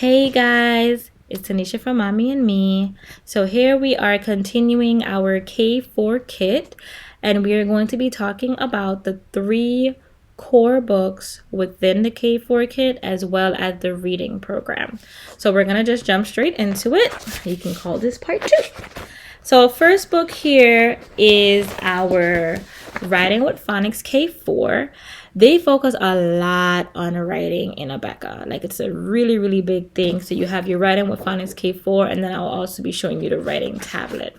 Hey guys, it's Tanisha from Mommy and Me. So here we are continuing our K4 kit, and we are going to be talking about the 3 core books within the K4 kit as well as the reading program. So we're going to just jump straight into it. You can call this part 2. So first book here is our Writing with Phonics K4. They focus a lot on writing in Abeka. Like, it's a really big thing. So you have your Writing with Phonics K4, and then I'll also be showing you the writing tablet.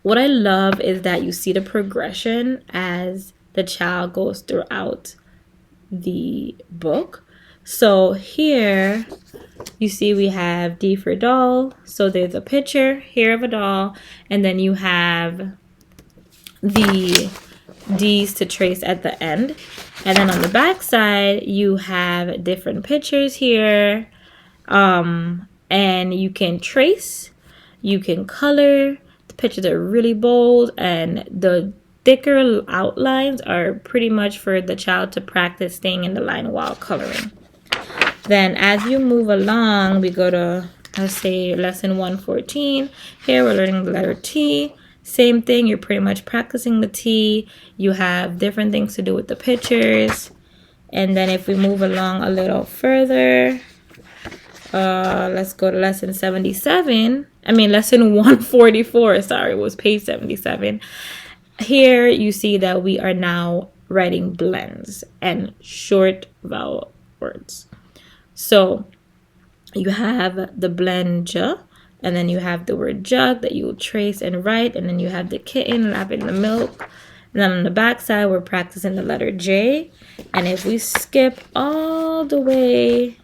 What I love is that you see the progression as the child goes throughout the book. So here you see we have D for doll. So there's a picture here of a doll, and then you have the D's to trace at the end. And then on the back side, you have different pictures here. And you can trace, you can color. The pictures are really bold, and the thicker outlines are pretty much for the child to practice staying in the line while coloring. Then as you move along, we go to, let's say, lesson 114. Here we're learning the letter T. Same thing, you're pretty much practicing the T. You have different things to do with the pictures. And then if we move along a little further, let's go to lesson 144, sorry, it was page 77. Here you see that we are now writing blends and short vowel words. So you have the blend J, and then you have the word jug that you will trace and write, and then you have the kitten lapping the milk. And then on the back side, we're practicing the letter J. And if we skip all the way,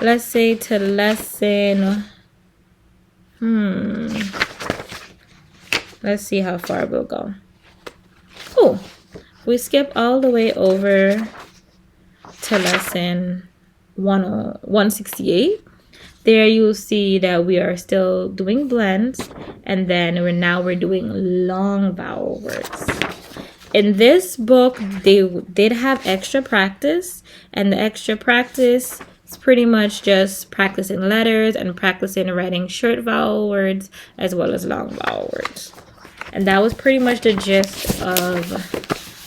let's say to lesson, let's see how far we'll go. Cool. We skip all the way over to lesson 168. There you'll see that we are still doing blends, and then we're doing long vowel words. In this book, they did have extra practice, and the extra practice is pretty much just practicing letters and practicing writing short vowel words as well as long vowel words. And that was pretty much the gist of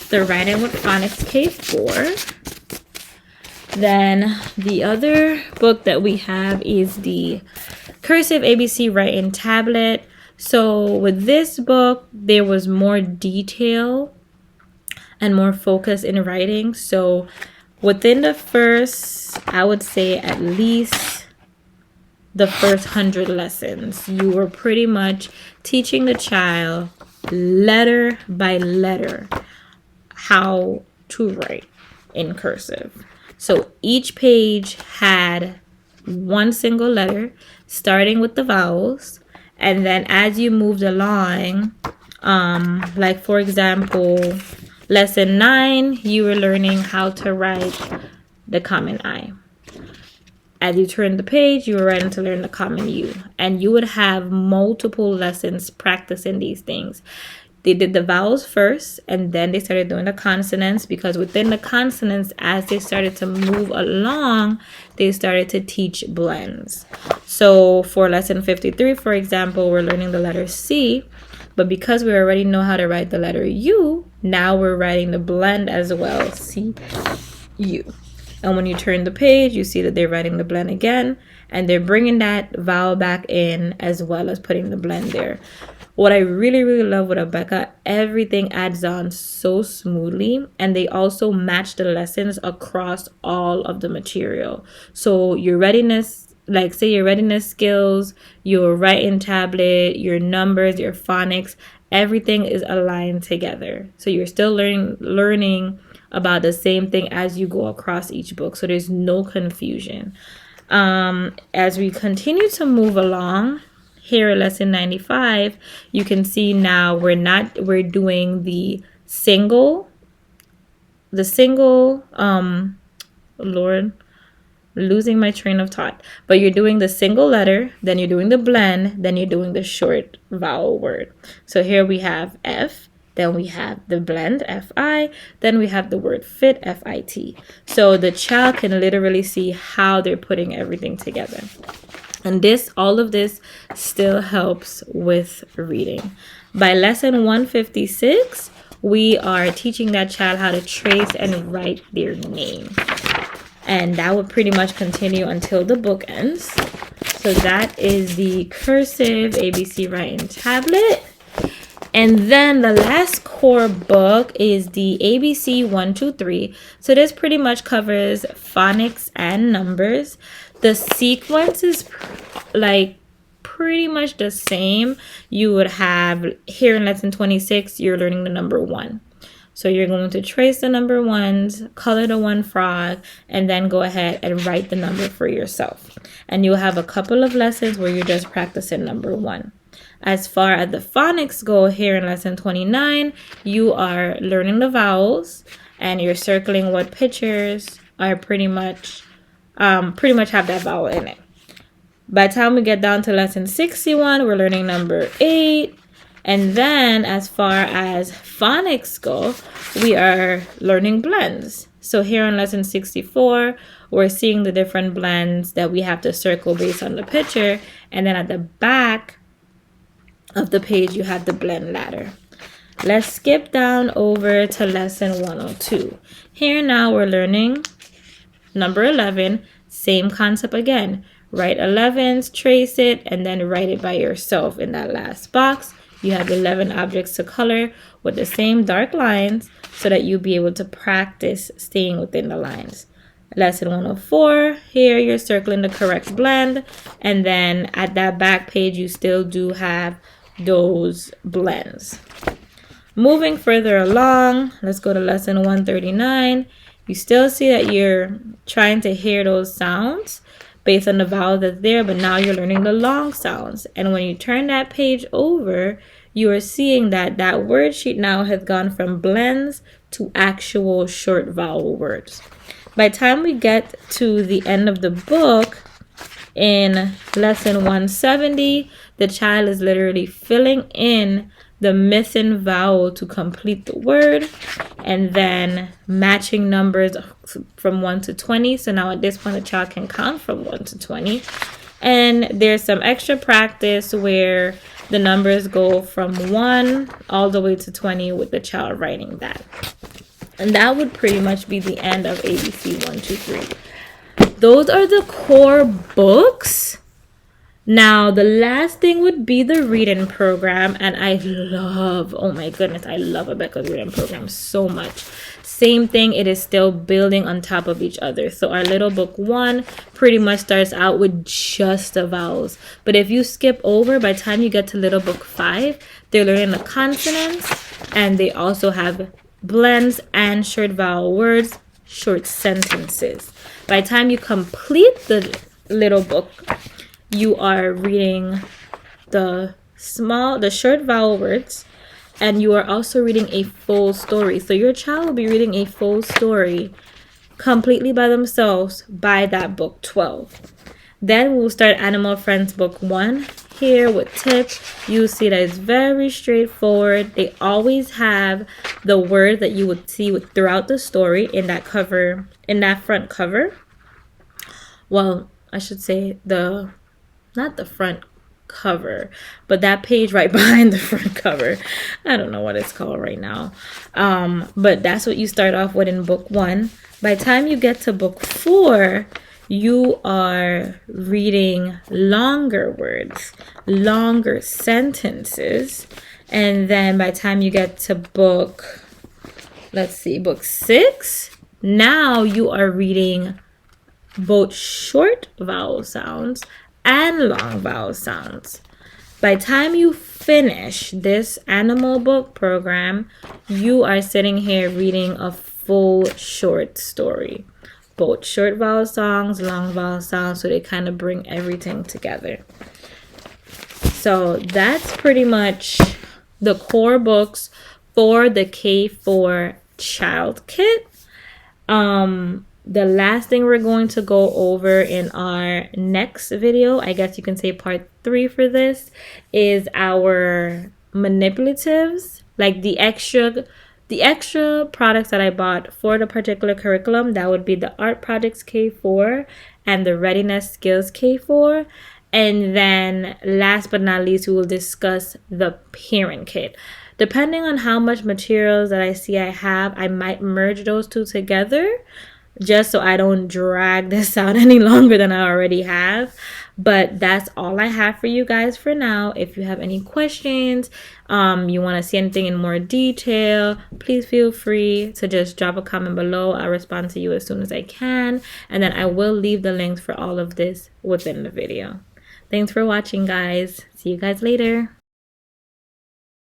the Writing with Phonics K4. Then the other book that we have is the Cursive ABC Writing Tablet. So with this book, there was more detail and more focus in writing. So within the first, I would say at least the first 100 lessons, you were pretty much teaching the child letter by letter how to write in cursive. So each page had one single letter, starting with the vowels. And then as you moved along, like for example, lesson 9, you were learning how to write the common I. As you turned the page, you were writing to learn the common U. And you would have multiple lessons practicing these things. They did the vowels first, and then they started doing the consonants, because within the consonants, as they started to move along, they started to teach blends. So for lesson 53, for example, we're learning the letter C, but because we already know how to write the letter U, now we're writing the blend as well, C, U. And when you turn the page, you see that they're writing the blend again, and they're bringing that vowel back in as well as putting the blend there. What I really love with Abeka, everything adds on so smoothly, and they also match the lessons across all of the material. So your readiness, like say your readiness skills, your writing tablet, your numbers, your phonics, everything is aligned together. So you're still learning about the same thing as you go across each book. So there's no confusion. As we continue to move along, here at lesson 95, you can see now we're doing the single, Lord, losing my train of thought. But you're doing the single letter, then you're doing the blend, then you're doing the short vowel word. So here we have F, then we have the blend, F-I, then we have the word fit, F-I-T. So the child can literally see how they're putting everything together. And all of this still helps with reading. By lesson 156, we are teaching that child how to trace and write their name. And that would pretty much continue until the book ends. So that is the Cursive ABC Writing Tablet. And then the last core book is the ABC 123. So this pretty much covers phonics and numbers. The sequence is like pretty much the same. You would have here in lesson 26, you're learning the number 1. So you're going to trace the number 1s, color the 1 frog, and then go ahead and write the number for yourself. And you'll have a couple of lessons where you're just practicing number 1. As far as the phonics go, here in lesson 29, you are learning the vowels and you're circling what pictures are pretty much have that vowel in it. By the time we get down to lesson 61, we're learning number 8. And then as far as phonics go, we are learning blends. So here in lesson 64, we're seeing the different blends that we have to circle based on the picture. And then at the back of the page, you have the blend ladder. Let's skip down over to lesson 102. Here now we're learning number 11, same concept again. Write 11s, trace it, and then write it by yourself in that last box. You have 11 objects to color with the same dark lines so that you'll be able to practice staying within the lines. Lesson 104, here you're circling the correct blend, and then at that back page you still do have those blends. Moving further along, let's go to lesson 139. You still see that you're trying to hear those sounds based on the vowel that's there, but now you're learning the long sounds. And when you turn that page over, you are seeing that that word sheet now has gone from blends to actual short vowel words. By the time we get to the end of the book, in lesson 170, the child is literally filling in the missing vowel to complete the word, and then matching numbers from 1 to 20. So now at this point, the child can count from 1 to 20. And there's some extra practice where the numbers go from 1 all the way to 20 with the child writing that. And that would pretty much be the end of ABC 123. Those are the core books. Now, the last thing would be the reading program, and I love, oh my goodness, I love Abeka's reading program so much. Same thing, it is still building on top of each other. So our little book 1 pretty much starts out with just the vowels. But if you skip over, by the time you get to little book 5, they're learning the consonants, and they also have blends and short vowel words, short sentences. By the time you complete the little book, you are reading the short vowel words, and you are also reading a full story. So your child will be reading a full story completely by themselves by that book 12. Then we'll start Animal Friends book 1 here with tips. You see that it's very straightforward. They always have the word that you would see throughout the story in that cover, in that front cover. Well, I should say not the front cover, but that page right behind the front cover. I don't know what it's called right now. But that's what you start off with in book 1. By the time you get to book 4, you are reading longer words, longer sentences. And then by the time you get to book 6, now you are reading both short vowel sounds and long vowel sounds. By the time you finish this animal book program, you are sitting here reading a full short story. Both short vowel songs, long vowel sounds, so they kind of bring everything together. So that's pretty much the core books for the K4 Child Kit. The last thing we're going to go over in our next video, I guess you can say part 3 for this, is our manipulatives, like the extra products that I bought for the particular curriculum, that would be the Art Projects K4 and the Readiness Skills K4. And then last but not least, we will discuss the parent kit. Depending on how much materials that I see I have, I might merge those two together just so I don't drag this out any longer than I already have. But that's all I have for you guys for now. If you have any questions, you want to see anything in more detail, please feel free to just drop a comment below. I'll respond to you as soon as I can. And then I will leave the links for all of this within the video. Thanks for watching, guys. See you guys later.